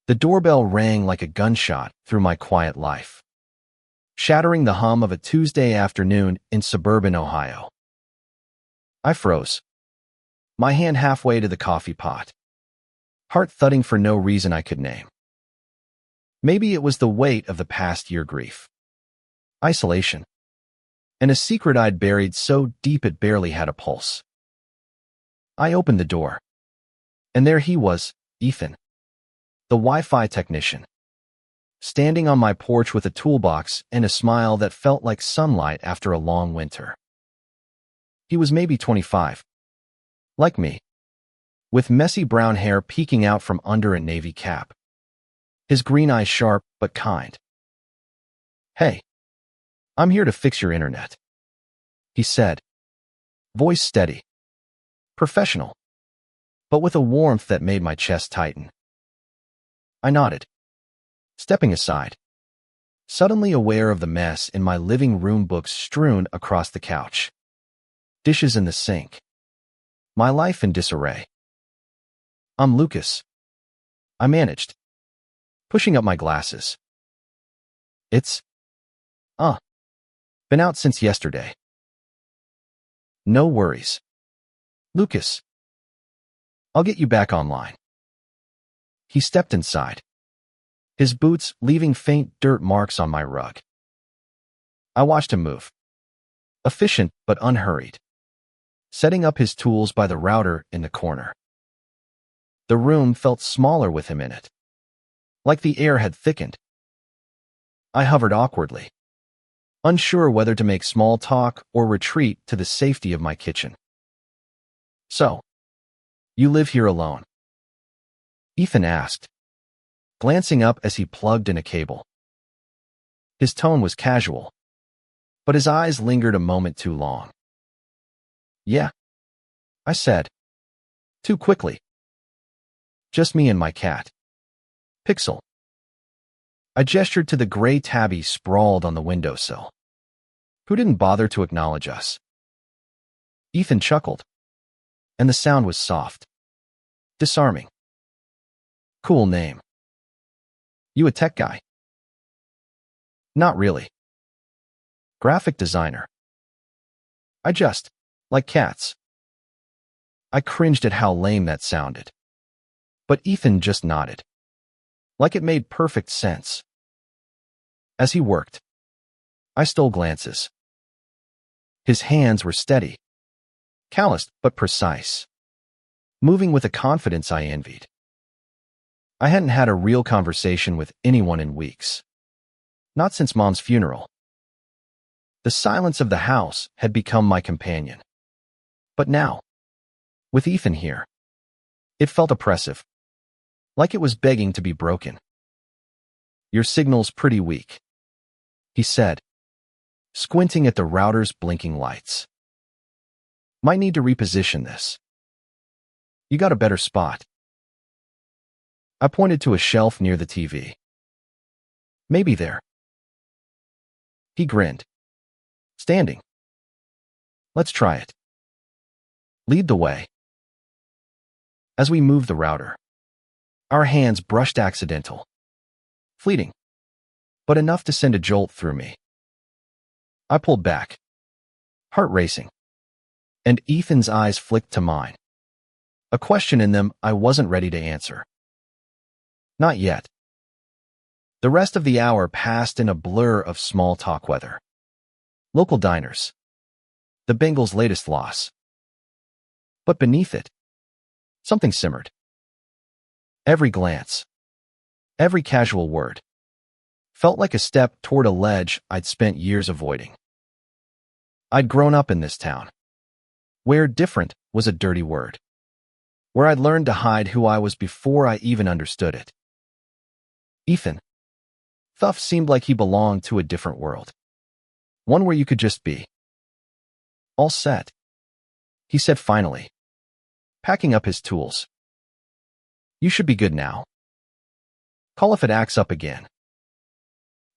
The doorbell rang like a gunshot through my quiet life, shattering the hum of a Tuesday afternoon in suburban Ohio. I froze, my hand halfway to the coffee pot, heart thudding for no reason I could name. Maybe it was the weight of the past year grief, isolation, and a secret I'd buried so deep it barely had a pulse. I opened the door, and there he was, Ethan, the Wi-Fi technician, standing on my porch with a toolbox and a smile that felt like sunlight after a long winter. He was maybe 25, like me, with messy brown hair peeking out from under a navy cap, his green eyes sharp but kind. "Hey, I'm here to fix your internet," he said, voice steady, professional, but with a warmth that made my chest tighten. I nodded, stepping aside, suddenly aware of the mess in my living room, books strewn across the couch, dishes in the sink, my life in disarray. "I'm Lucas," I managed, pushing up my glasses. "It's, been out since yesterday." "No worries, Lucas. I'll get you back online." He stepped inside, his boots leaving faint dirt marks on my rug. I watched him move, efficient but unhurried, setting up his tools by the router in the corner. The room felt smaller with him in it, like the air had thickened. I hovered awkwardly, unsure whether to make small talk or retreat to the safety of my kitchen. "So, you live here alone?" Ethan asked, glancing up as he plugged in a cable. His tone was casual, but his eyes lingered a moment too long. "Yeah," I said, too quickly. "Just me and my cat, Pixel." I gestured to the gray tabby sprawled on the windowsill, who didn't bother to acknowledge us. Ethan chuckled, and the sound was soft, disarming. "Cool name. You a tech guy?" "Not really. Graphic designer. I just like cats." I cringed at how lame that sounded, but Ethan just nodded, like it made perfect sense. As he worked, I stole glances. His hands were steady, calloused but precise, moving with a confidence I envied. I hadn't had a real conversation with anyone in weeks, not since Mom's funeral. The silence of the house had become my companion. But now, with Ethan here, it felt oppressive, like it was begging to be broken. "Your signal's pretty weak," he said, squinting at the router's blinking lights. "Might need to reposition this. You got a better spot?" I pointed to a shelf near the TV. "Maybe there." He grinned, standing. "Let's try it. Lead the way." As we moved the router, our hands brushed, accidental, fleeting, but enough to send a jolt through me. I pulled back, heart racing, and Ethan's eyes flicked to mine, a question in them I wasn't ready to answer. Not yet. The rest of the hour passed in a blur of small talk, weather, local diners, the Bengals' latest loss. But beneath it, something simmered. Every glance, every casual word, felt like a step toward a ledge I'd spent years avoiding. I'd grown up in this town, where different was a dirty word, where I'd learned to hide who I was before I even understood it. Ethan, Thuff, seemed like he belonged to a different world, one where you could just be. "All set," he said finally, packing up his tools. "You should be good now. Call if it acts up again."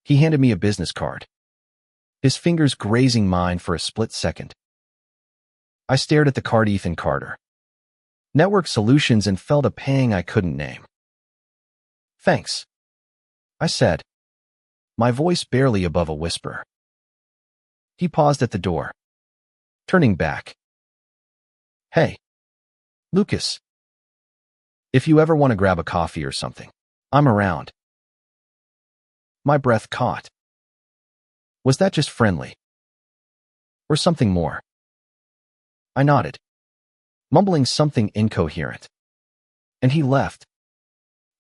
He handed me a business card, his fingers grazing mine for a split second. I stared at the card. Ethan Carter, Network Solutions, and felt a pang I couldn't name. Thanks, I said, my voice barely above a whisper. He paused at the door, turning back. Hey, Lucas. If you ever want to grab a coffee or something, I'm around. My breath caught. Was that just friendly? Or something more? I nodded, mumbling something incoherent. And he left,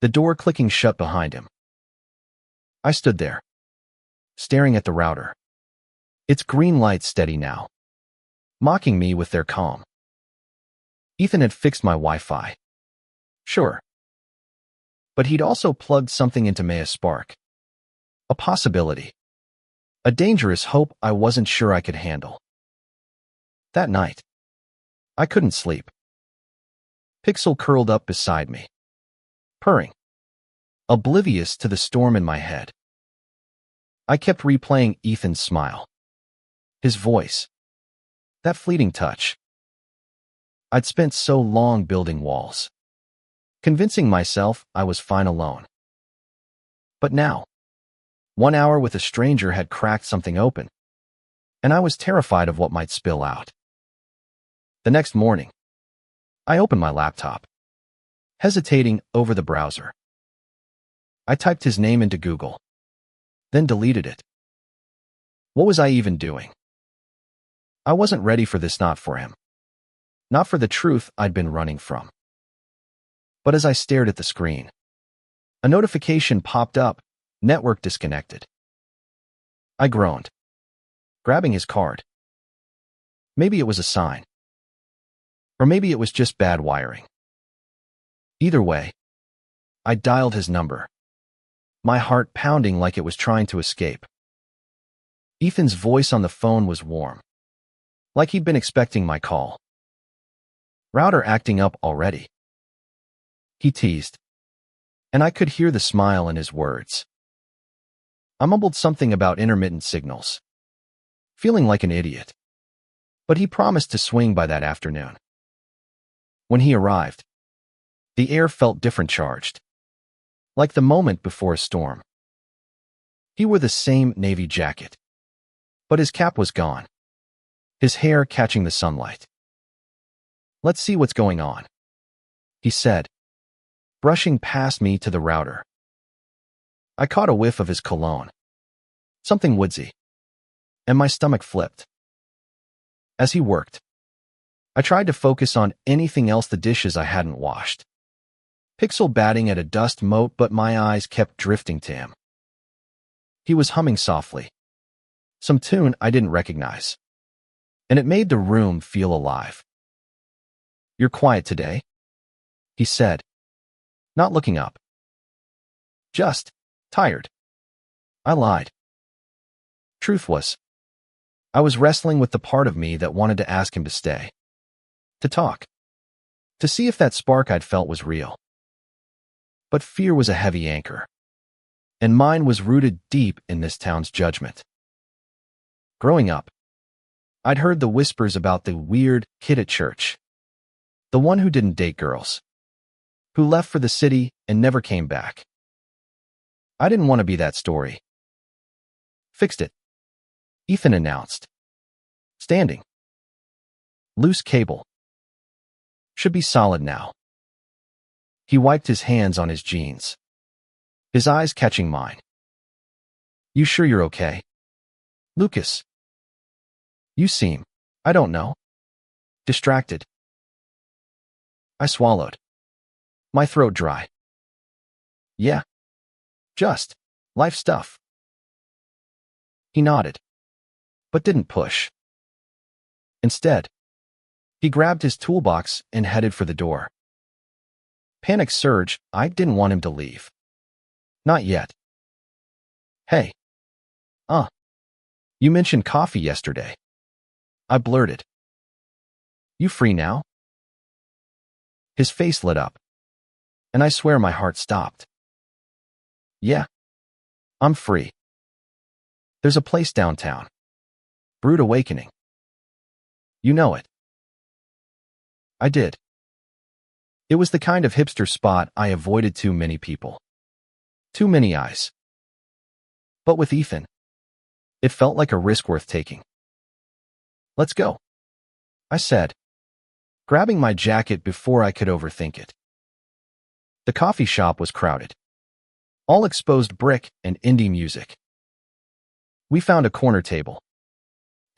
the door clicking shut behind him. I stood there, staring at the router. Its green light steady now, mocking me with their calm. Ethan had fixed my Wi-Fi. Sure. But he'd also plugged something into Maya's Spark. A possibility. A dangerous hope I wasn't sure I could handle. That night, I couldn't sleep. Pixel curled up beside me, purring, oblivious to the storm in my head. I kept replaying Ethan's smile, his voice, that fleeting touch. I'd spent so long building walls, convincing myself I was fine alone. But now, 1 hour with a stranger had cracked something open, and I was terrified of what might spill out. The next morning, I opened my laptop, hesitating over the browser. I typed his name into Google, then deleted it. What was I even doing? I wasn't ready for this, not for him, not for the truth I'd been running from. But as I stared at the screen, a notification popped up, network disconnected. I groaned, grabbing his card. Maybe it was a sign. Or maybe it was just bad wiring. Either way, I dialed his number, my heart pounding like it was trying to escape. Ethan's voice on the phone was warm, like he'd been expecting my call. Router acting up already, he teased, and I could hear the smile in his words. I mumbled something about intermittent signals, feeling like an idiot, but he promised to swing by that afternoon. When he arrived, the air felt different, charged, like the moment before a storm. He wore the same navy jacket, but his cap was gone, his hair catching the sunlight. Let's see what's going on, he said, brushing past me to the router. I caught a whiff of his cologne, something woodsy, and my stomach flipped. As he worked, I tried to focus on anything else, the dishes I hadn't washed, pixel batting at a dust mote, but my eyes kept drifting to him. He was humming softly, some tune I didn't recognize, and it made the room feel alive. You're quiet today, he said, not looking up. Just tired. I lied. Truth was, I was wrestling with the part of me that wanted to ask him to stay, to talk, to see if that spark I'd felt was real. But fear was a heavy anchor, and mine was rooted deep in this town's judgment. Growing up, I'd heard the whispers about the weird kid at church, the one who didn't date girls, who left for the city and never came back. I didn't want to be that story. Fixed it, Ethan announced, standing. Loose cable. Should be solid now. He wiped his hands on his jeans, his eyes catching mine. You sure you're okay, Lucas? You seem, I don't know, distracted. I swallowed, my throat dry. Yeah, just life stuff. He nodded, but didn't push. Instead, he grabbed his toolbox and headed for the door. Panic surge, I didn't want him to leave. Not yet. Hey. You mentioned coffee yesterday, I blurted. You free now? His face lit up, and I swear my heart stopped. Yeah, I'm free. There's a place downtown, Brood Awakening. You know it. I did. It was the kind of hipster spot I avoided too many people. Too many eyes. But with Ethan, it felt like a risk worth taking. Let's go, I said, grabbing my jacket before I could overthink it. The coffee shop was crowded. All exposed brick and indie music. We found a corner table,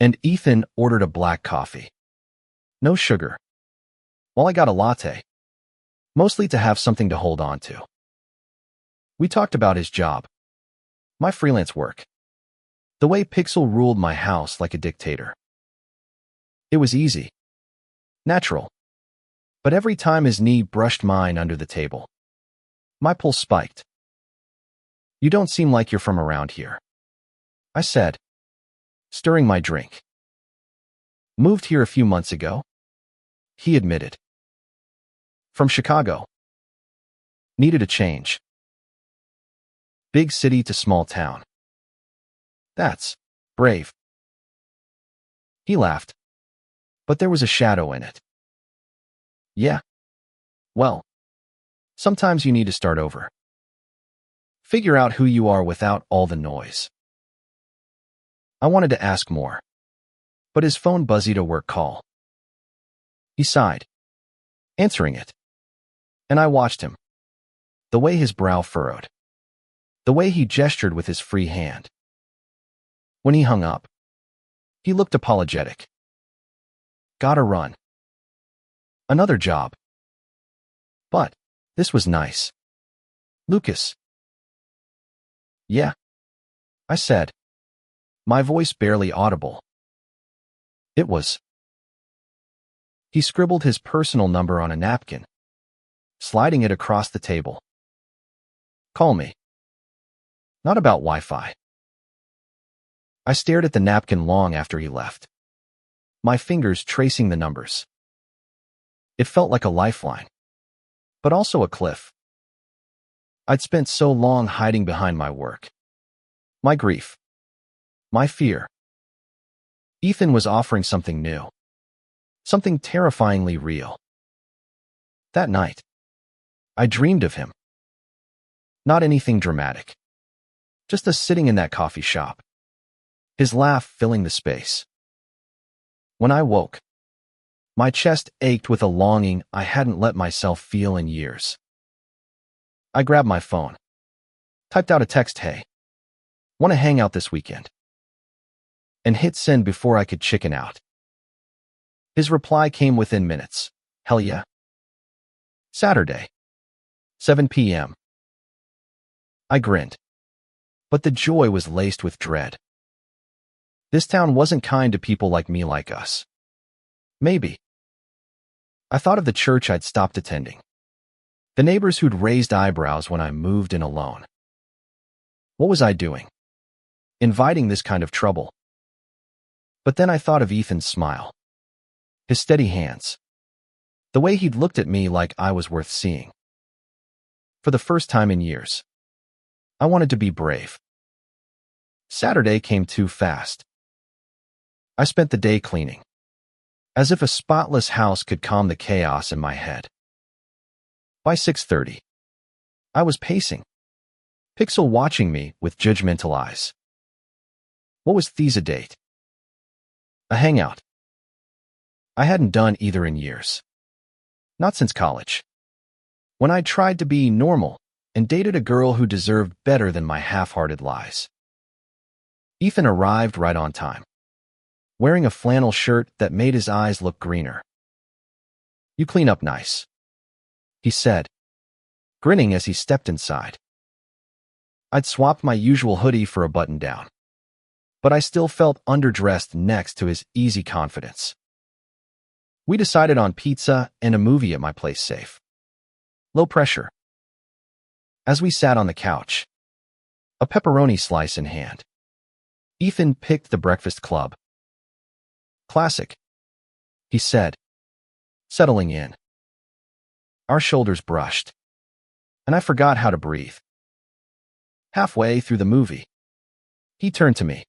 and Ethan ordered a black coffee. No sugar. While I got a latte, mostly to have something to hold on to. We talked about his job, my freelance work, the way Pixel ruled my house like a dictator. It was easy, natural, but every time his knee brushed mine under the table, my pulse spiked. You don't seem like you're from around here, I said, stirring my drink. Moved here a few months ago, he admitted. From Chicago. Needed a change. Big city to small town. That's brave. He laughed, but there was a shadow in it. Yeah. Well, sometimes you need to start over. Figure out who you are without all the noise. I wanted to ask more, but his phone buzzed a work call. He sighed, answering it, and I watched him. The way his brow furrowed. The way he gestured with his free hand. When he hung up, he looked apologetic. Gotta run. Another job. But this was nice. Lucas. Yeah, I said, my voice barely audible. It was. He scribbled his personal number on a napkin, sliding it across the table. Call me. Not about Wi-Fi. I stared at the napkin long after he left, my fingers tracing the numbers. It felt like a lifeline, but also a cliff. I'd spent so long hiding behind my work, my grief, my fear. Ethan was offering something new, something terrifyingly real. That night, I dreamed of him. Not anything dramatic, just us sitting in that coffee shop, his laugh filling the space. When I woke, my chest ached with a longing I hadn't let myself feel in years. I grabbed my phone, typed out a text, "Hey, want to hang out this weekend?" and hit send before I could chicken out. His reply came within minutes. Hell yeah. Saturday, 7 p.m. I grinned, but the joy was laced with dread. This town wasn't kind to people like me, like us. Maybe. I thought of the church I'd stopped attending, the neighbors who'd raised eyebrows when I moved in alone. What was I doing? Inviting this kind of trouble? But then I thought of Ethan's smile, his steady hands, the way he'd looked at me like I was worth seeing. For the first time in years, I wanted to be brave. Saturday came too fast. I spent the day cleaning, as if a spotless house could calm the chaos in my head. By 6:30, I was pacing, Pixel watching me with judgmental eyes. What was Thesa date? A hangout. I hadn't done either in years. Not since college, when I tried to be normal and dated a girl who deserved better than my half-hearted lies. Ethan arrived right on time, wearing a flannel shirt that made his eyes look greener. You clean up nice, he said, grinning as he stepped inside. I'd swapped my usual hoodie for a button-down, but I still felt underdressed next to his easy confidence. We decided on pizza and a movie at my place, safe. Low pressure. As we sat on the couch, a pepperoni slice in hand, Ethan picked The Breakfast Club. Classic, he said, settling in. Our shoulders brushed, and I forgot how to breathe. Halfway through the movie, he turned to me,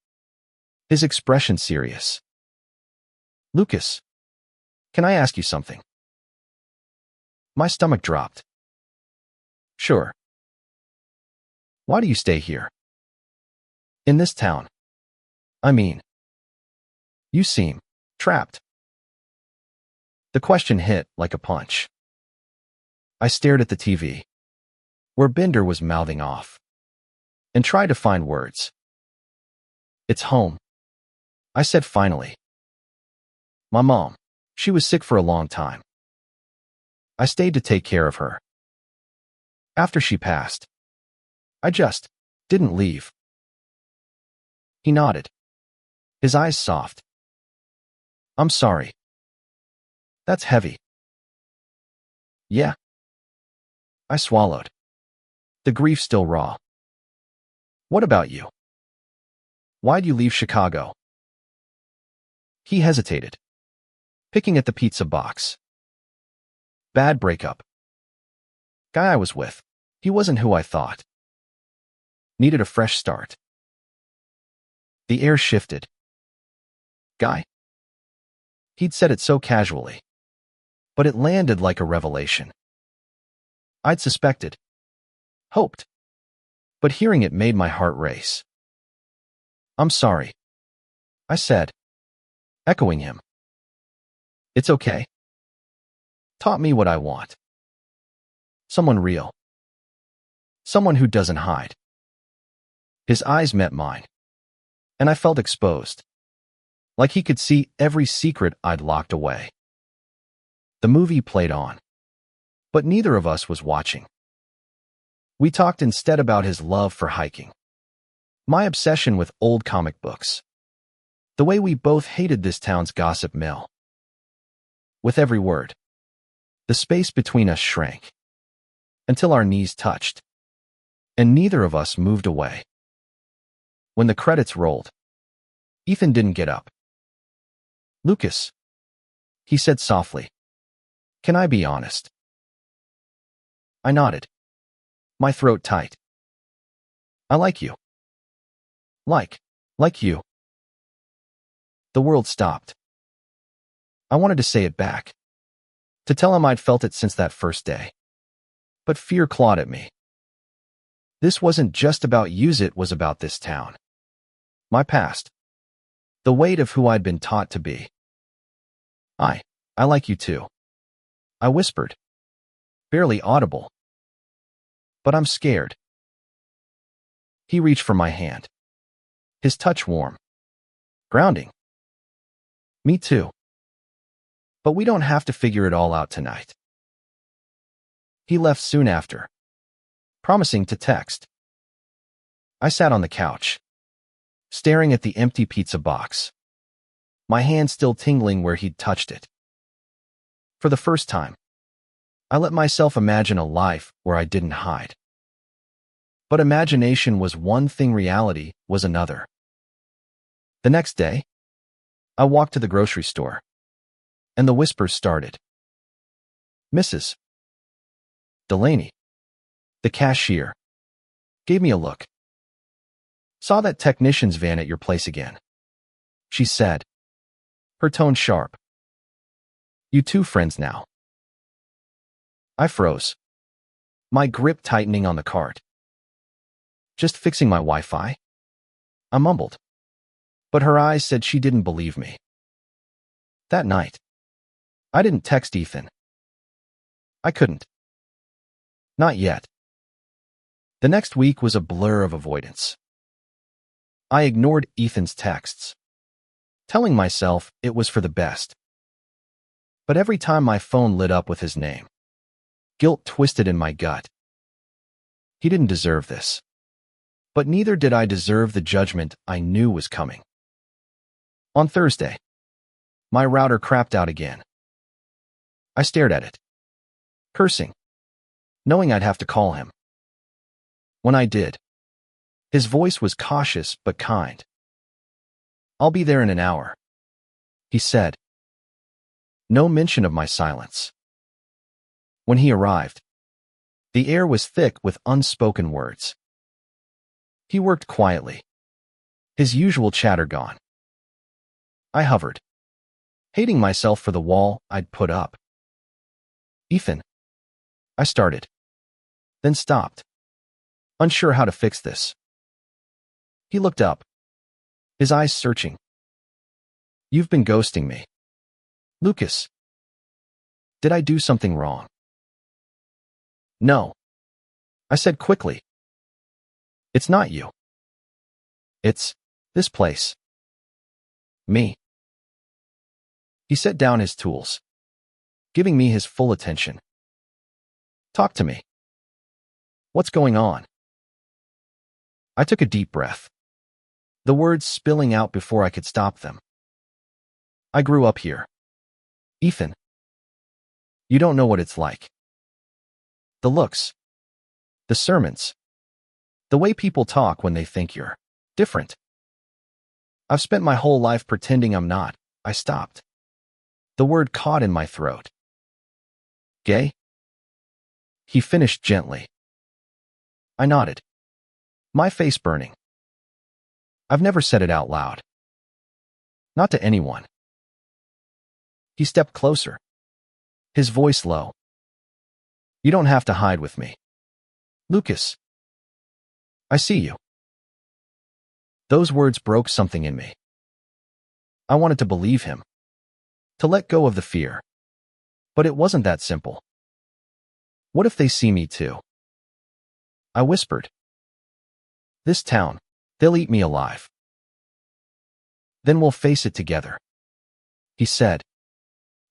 his expression serious. Lucas, can I ask you something? My stomach dropped. Sure. Why do you stay here? In this town? I mean, you seem trapped. The question hit like a punch. I stared at the TV, where Binder was mouthing off, and tried to find words. It's home, I said finally. My mom, she was sick for a long time. I stayed to take care of her. After she passed, I just didn't leave. He nodded, his eyes soft. I'm sorry. That's heavy. Yeah. I swallowed, the grief still raw. What about you? Why'd you leave Chicago? He hesitated, picking at the pizza box. Bad breakup. Guy I was with, he wasn't who I thought. Needed a fresh start. The air shifted. Guy. He'd said it so casually, but it landed like a revelation. I'd suspected, hoped, but hearing it made my heart race. I'm sorry, I said, echoing him. It's okay. Taught me what I want. Someone real. Someone who doesn't hide. His eyes met mine, and I felt exposed, like he could see every secret I'd locked away. The movie played on, but neither of us was watching. We talked instead about his love for hiking, my obsession with old comic books, the way we both hated this town's gossip mill. With every word, the space between us shrank, until our knees touched, and neither of us moved away. When the credits rolled, Ethan didn't get up. Lucas, he said softly, can I be honest? I nodded, my throat tight. I like you. Like you. The world stopped. I wanted to say it back, to tell him I'd felt it since that first day. But fear clawed at me. This wasn't just about Use It, was about this town. My past. The weight of who I'd been taught to be. I like you too. I whispered. Barely audible. But I'm scared. He reached for my hand. His touch warm. Grounding. Me too. But we don't have to figure it all out tonight. He left soon after, promising to text. I sat on the couch, staring at the empty pizza box, my hand still tingling where he'd touched it. For the first time, I let myself imagine a life where I didn't hide. But imagination was one thing, reality was another. The next day, I walked to the grocery store, and the whispers started. Mrs. Delaney, the cashier, gave me a look. Saw that technician's van at your place again, she said, her tone sharp. You two friends now? I froze, my grip tightening on the cart. Just fixing my Wi-Fi? I mumbled, but her eyes said she didn't believe me. That night, I didn't text Ethan. I couldn't. Not yet. The next week was a blur of avoidance. I ignored Ethan's texts, telling myself it was for the best. But every time my phone lit up with his name, guilt twisted in my gut. He didn't deserve this. But neither did I deserve the judgment I knew was coming. On Thursday, my router crapped out again. I stared at it, cursing, knowing I'd have to call him. When I did, his voice was cautious but kind. I'll be there in an hour, he said. No mention of my silence. When he arrived, the air was thick with unspoken words. He worked quietly, his usual chatter gone. I hovered, hating myself for the wall I'd put up. Ethan, I started, then stopped. unsure how to fix this. He looked up, his eyes searching. You've been ghosting me. Lucas. Did I do something wrong? No. I said quickly. It's not you. It's this place. Me. He set down his tools, giving me his full attention. Talk to me. What's going on? I took a deep breath, the words spilling out before I could stop them. I grew up here. Ethan. You don't know what it's like. The looks. The sermons. The way people talk when they think you're different. I've spent my whole life pretending I'm not. I stopped. The word caught in my throat. Gay? He finished gently. I nodded, my face burning. I've never said it out loud. Not to anyone. He stepped closer, his voice low. You don't have to hide with me. Lucas. I see you. Those words broke something in me. I wanted to believe him, to let go of the fear. But it wasn't that simple. What if they see me too? I whispered. This town, they'll eat me alive. Then we'll face it together, he said,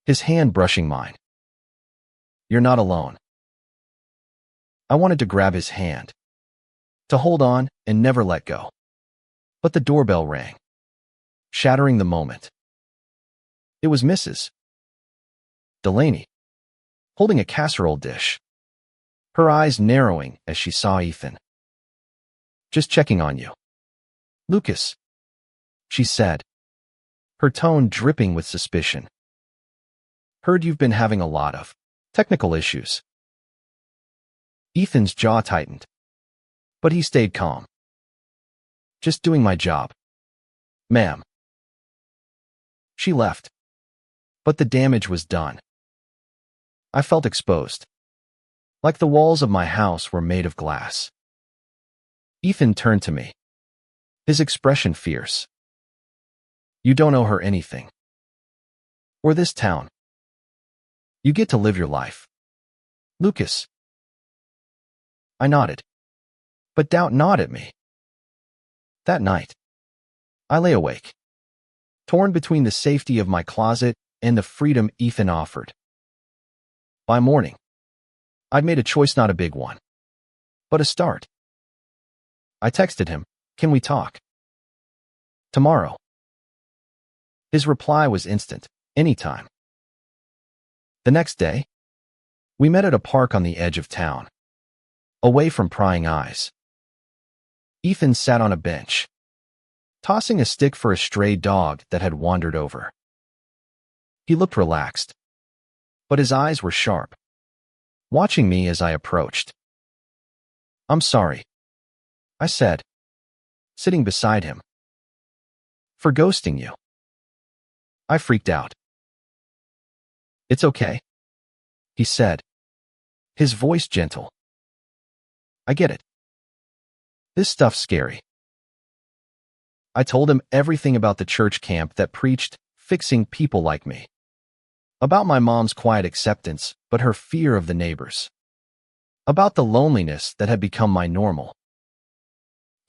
his hand brushing mine. You're not alone. I wanted to grab his hand, to hold on and never let go. But the doorbell rang, shattering the moment. It was Mrs. Delaney, holding a casserole dish, her eyes narrowing as she saw Ethan. Just checking on you. Lucas, she said, her tone dripping with suspicion. Heard you've been having a lot of technical issues. Ethan's jaw tightened, but he stayed calm. Just doing my job, ma'am. She left, but the damage was done. I felt exposed, like the walls of my house were made of glass. Ethan turned to me, his expression fierce. You don't owe her anything. Or this town. You get to live your life. Lucas. I nodded, but doubt gnawed at me. That night, I lay awake, torn between the safety of my closet and the freedom Ethan offered. By morning, I'd made a choice, not a big one, but a start. I texted him, can we talk? Tomorrow. His reply was instant, anytime. The next day, we met at a park on the edge of town, away from prying eyes. Ethan sat on a bench, tossing a stick for a stray dog that had wandered over. He looked relaxed, but his eyes were sharp, watching me as I approached. I'm sorry, I said, sitting beside him. For ghosting you. I freaked out. It's okay, he said, his voice gentle. I get it. This stuff's scary. I told him everything about the church camp that preached fixing people like me, about my mom's quiet acceptance but her fear of the neighbors, about the loneliness that had become my normal.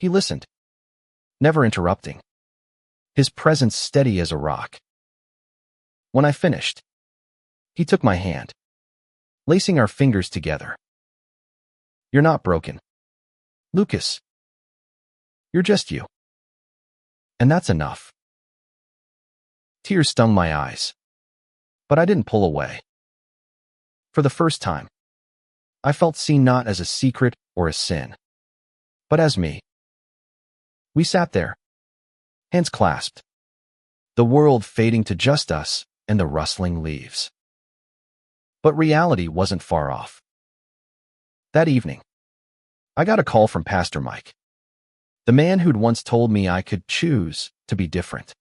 He listened, never interrupting, his presence steady as a rock. When I finished, he took my hand, lacing our fingers together. You're not broken, Lucas. You're just you. And that's enough. Tears stung my eyes, but I didn't pull away. For the first time, I felt seen not as a secret or a sin, but as me. We sat there, hands clasped, the world fading to just us and the rustling leaves. But reality wasn't far off. That evening, I got a call from Pastor Mike, the man who'd once told me I could choose to be different.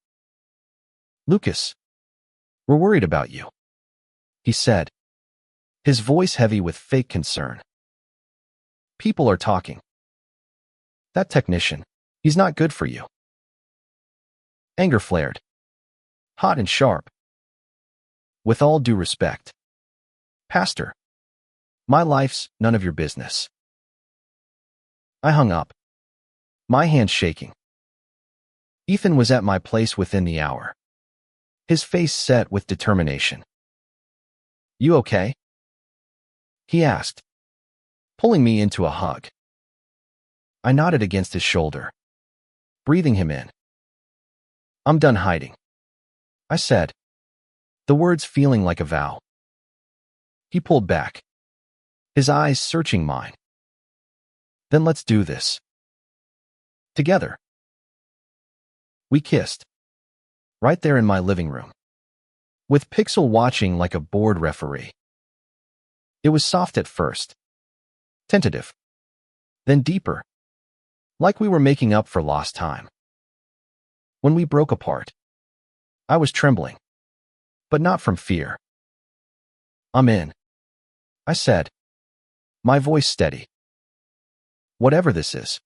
Lucas, we're worried about you, he said, his voice heavy with fake concern. People are talking. That technician, he's not good for you. Anger flared, hot and sharp. With all due respect, Pastor, my life's none of your business. I hung up, my hands shaking. Ethan was at my place within the hour, his face set with determination. You okay? He asked, pulling me into a hug. I nodded against his shoulder, breathing him in. I'm done hiding, I said, the words feeling like a vow. He pulled back, his eyes searching mine. Then let's do this. Together. We kissed, right there in my living room, with Pixel watching like a bored referee. It was soft at first, tentative, then deeper, like we were making up for lost time. When we broke apart, I was trembling, but not from fear. I'm in, I said, my voice steady. Whatever this is.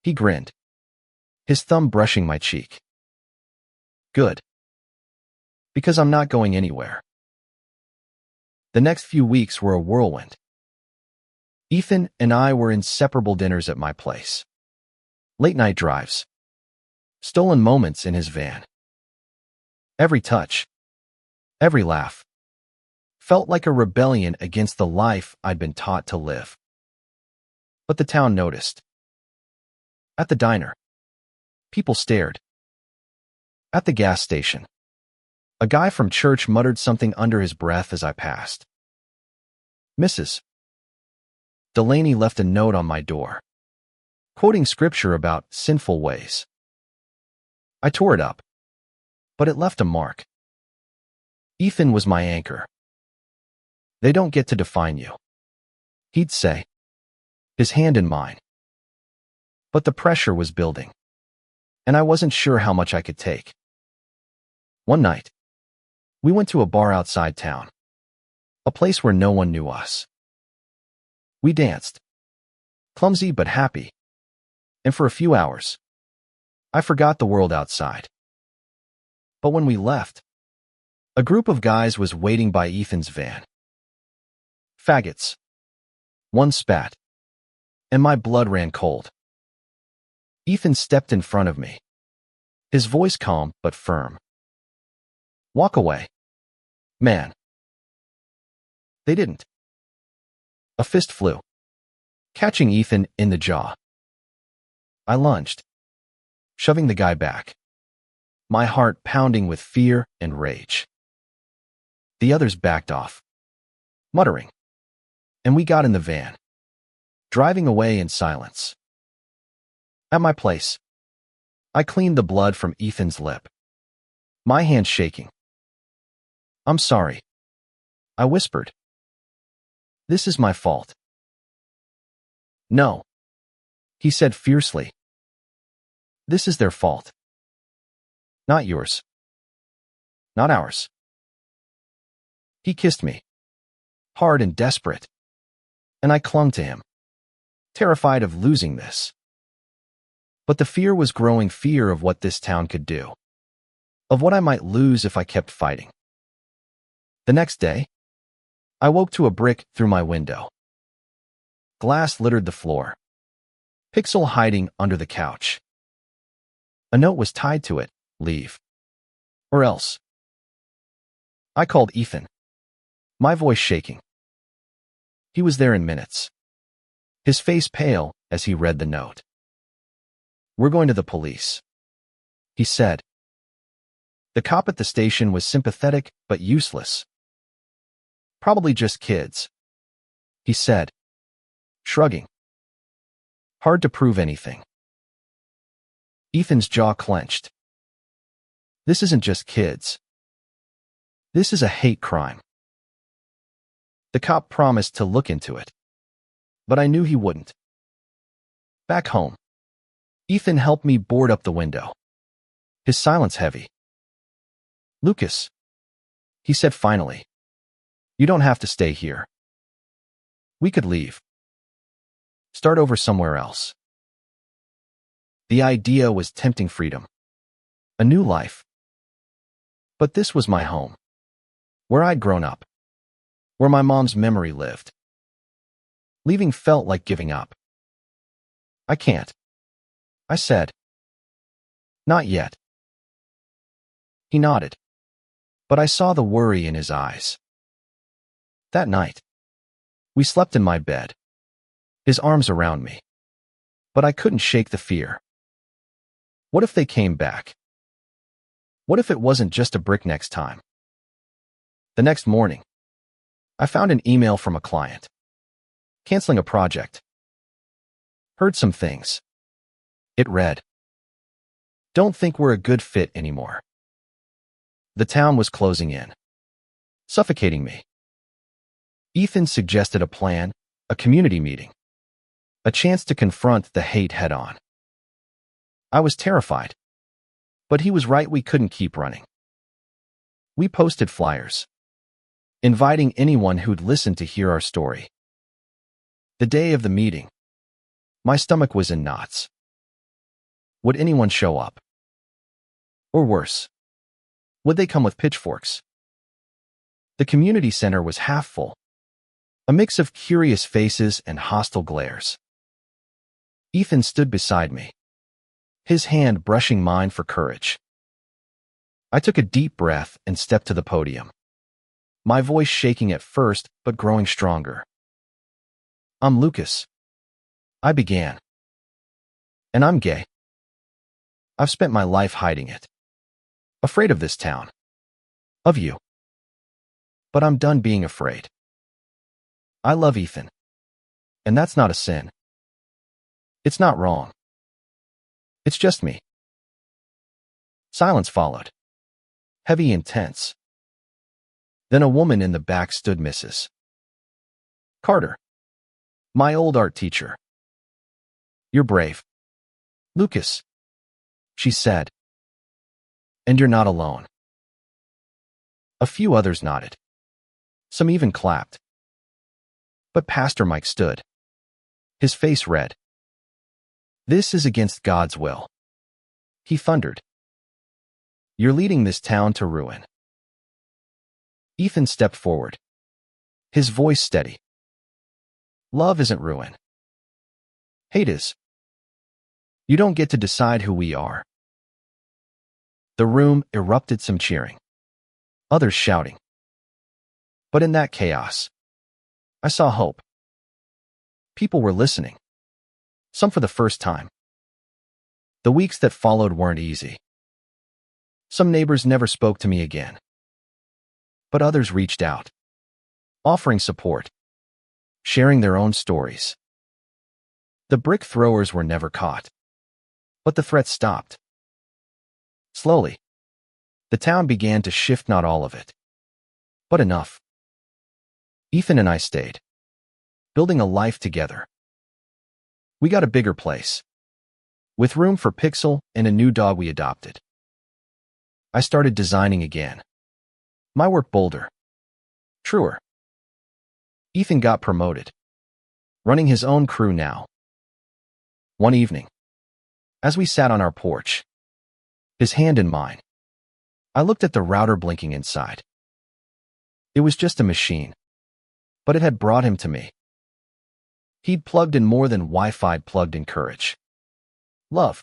He grinned, his thumb brushing my cheek. Good. Because I'm not going anywhere. The next few weeks were a whirlwind. Ethan and I were inseparable dinners at my place, late-night drives, stolen moments in his van. Every touch, every laugh, felt like a rebellion against the life I'd been taught to live. But the town noticed. At the diner, people stared. At the gas station, a guy from church muttered something under his breath as I passed. Mrs. Delaney left a note on my door, quoting scripture about sinful ways. I tore it up, but it left a mark. Ethan was my anchor. They don't get to define you, he'd say, his hand in mine. But the pressure was building, and I wasn't sure how much I could take. One night, we went to a bar outside town, a place where no one knew us. We danced, clumsy but happy, and for a few hours, I forgot the world outside. But when we left, a group of guys was waiting by Ethan's van. Faggots. One spat, and my blood ran cold. Ethan stepped in front of me, his voice calm but firm. Walk away, man. They didn't. A fist flew, catching Ethan in the jaw. I lunged, shoving the guy back, my heart pounding with fear and rage. The others backed off, muttering, and we got in the van, driving away in silence. At my place, I cleaned the blood from Ethan's lip, my hand shaking. I'm sorry, I whispered. This is my fault. No, he said fiercely. This is their fault. Not yours. Not ours. He kissed me, hard and desperate, and I clung to him, terrified of losing this. But the fear was growing, fear of what this town could do, of what I might lose if I kept fighting. The next day, I woke to a brick through my window. Glass littered the floor, Pixel hiding under the couch. A note was tied to it, leave. Or else. I called Ethan, my voice shaking. He was there in minutes, his face pale as he read the note. We're going to the police, he said. The cop at the station was sympathetic but useless. Probably just kids, he said, shrugging. Hard to prove anything. Ethan's jaw clenched. This isn't just kids. This is a hate crime. The cop promised to look into it, but I knew he wouldn't. Back home, Ethan helped me board up the window, his silence heavy. Lucas, he said finally, you don't have to stay here. We could leave. Start over somewhere else. The idea was tempting freedom. A new life. But this was my home. Where I'd grown up. Where my mom's memory lived. Leaving felt like giving up. I can't, I said. Not yet. He nodded. But I saw the worry in his eyes. That night, we slept in my bed, his arms around me. But I couldn't shake the fear. What if they came back? What if it wasn't just a brick next time? The next morning, I found an email from a client, canceling a project. Heard some things. It read, "Don't think we're a good fit anymore." The town was closing in, suffocating me. Ethan suggested a plan, a community meeting, a chance to confront the hate head-on. I was terrified, but he was right, we couldn't keep running. We posted flyers, inviting anyone who'd listen to hear our story. The day of the meeting, my stomach was in knots. Would anyone show up? Or worse, would they come with pitchforks? The community center was half full, a mix of curious faces and hostile glares. Ethan stood beside me, his hand brushing mine for courage. I took a deep breath and stepped to the podium, my voice shaking at first but growing stronger. "I'm Lucas," I began. "And I'm gay. I've spent my life hiding it. Afraid of this town. Of you. But I'm done being afraid. I love Ethan. And that's not a sin. It's not wrong. It's just me." Silence followed. Heavy and tense. Then a woman in the back stood, Mrs. Carter. My old art teacher. "You're brave, Lucas," she said. "And you're not alone." A few others nodded. Some even clapped. But Pastor Mike stood, his face red. "This is against God's will," he thundered. "You're leading this town to ruin." Ethan stepped forward, his voice steady. "Love isn't ruin. Hate is. You don't get to decide who we are." The room erupted, some cheering, others shouting. But in that chaos, I saw hope. People were listening, some for the first time. The weeks that followed weren't easy. Some neighbors never spoke to me again. But others reached out, offering support, sharing their own stories. The brick throwers were never caught, but the threats stopped. Slowly, the town began to shift, not all of it, but enough. Ethan and I stayed, building a life together. We got a bigger place, with room for Pixel and a new dog we adopted. I started designing again. My work bolder, truer. Ethan got promoted, running his own crew now. One evening, as we sat on our porch, his hand in mine, I looked at the router blinking inside. It was just a machine, but it had brought him to me. He'd plugged in more than Wi-Fi plugged in courage. Love.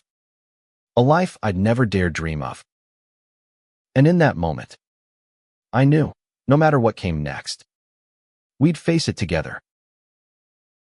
A life I'd never dared dream of. And in that moment, I knew, no matter what came next, we'd face it together.